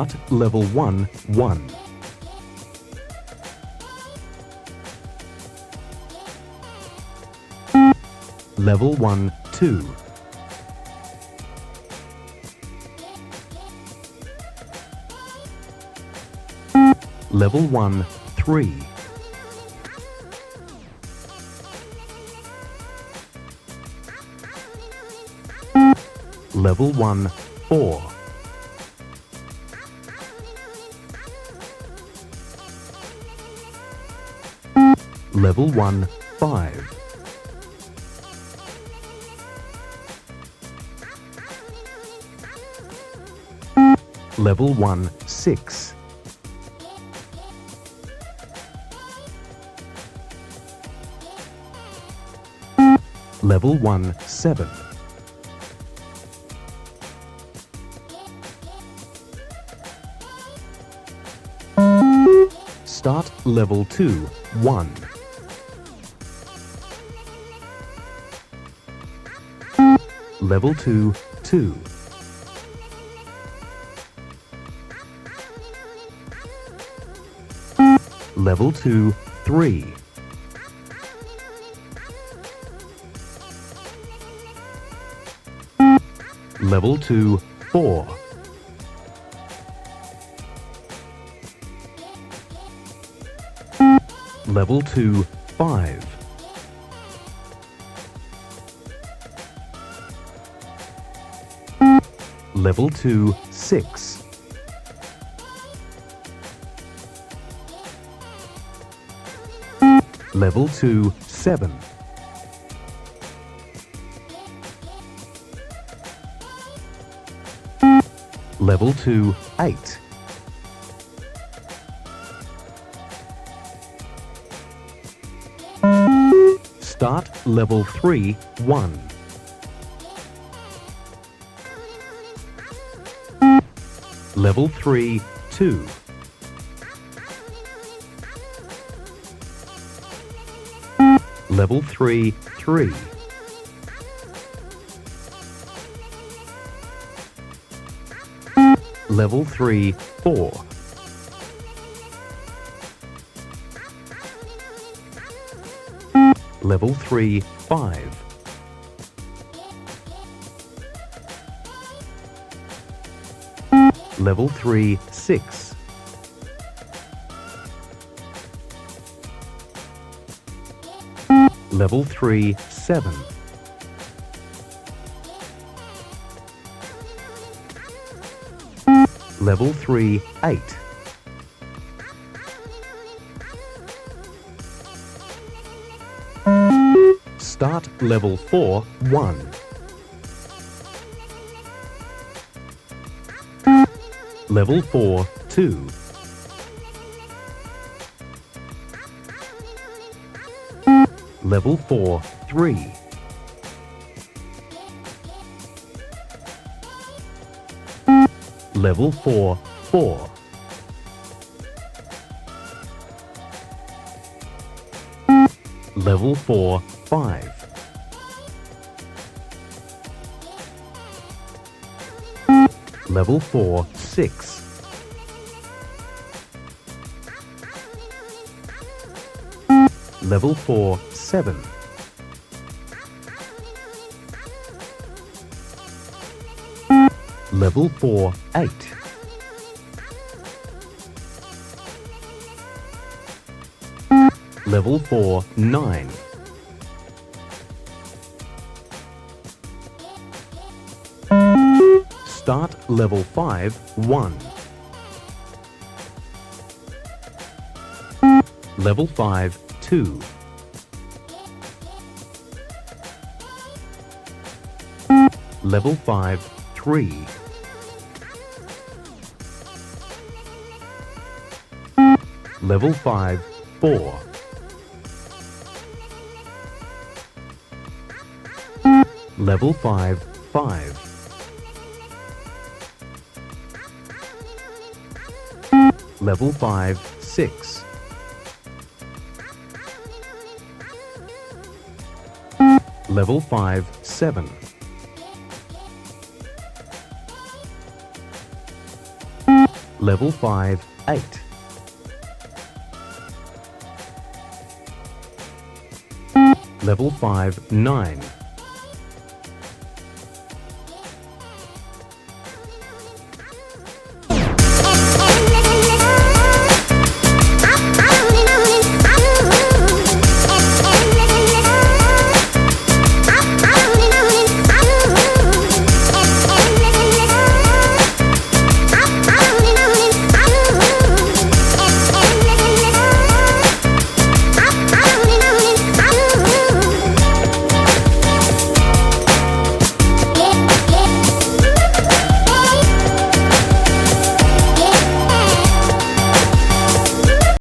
Start Level 1, 1. Level 1, 2. Level 1, 3. Level 1, 4. Level 1, 5. Level 1, 6. Level 1, 7. Start Level 2, 1. Level 2, 2. Level 2, 3. Level 2, 4. Level 2, 5. Level 2, 6. Level 2, 7. Level 2, 8. Start Level 3, 1. Level 3, 2. Level 3, 3. Level 3, 4. Level 3, 5. Level 3, 6. Level 3, 7. Level 3, 8. Start Level 4, 1. Level 4, 2. Level 4, 3. Level 4, 4. Level 4, 5. Level 4, 6. Level 4, 7. Level 4, 8. Level 4, 9. Start Level 5, 1. Level 5, 2. Level 5, 3. Level 5, 4. Level 5, 5. Level 5, 6. Level 5, 7. Level 5 8. Level 5 9.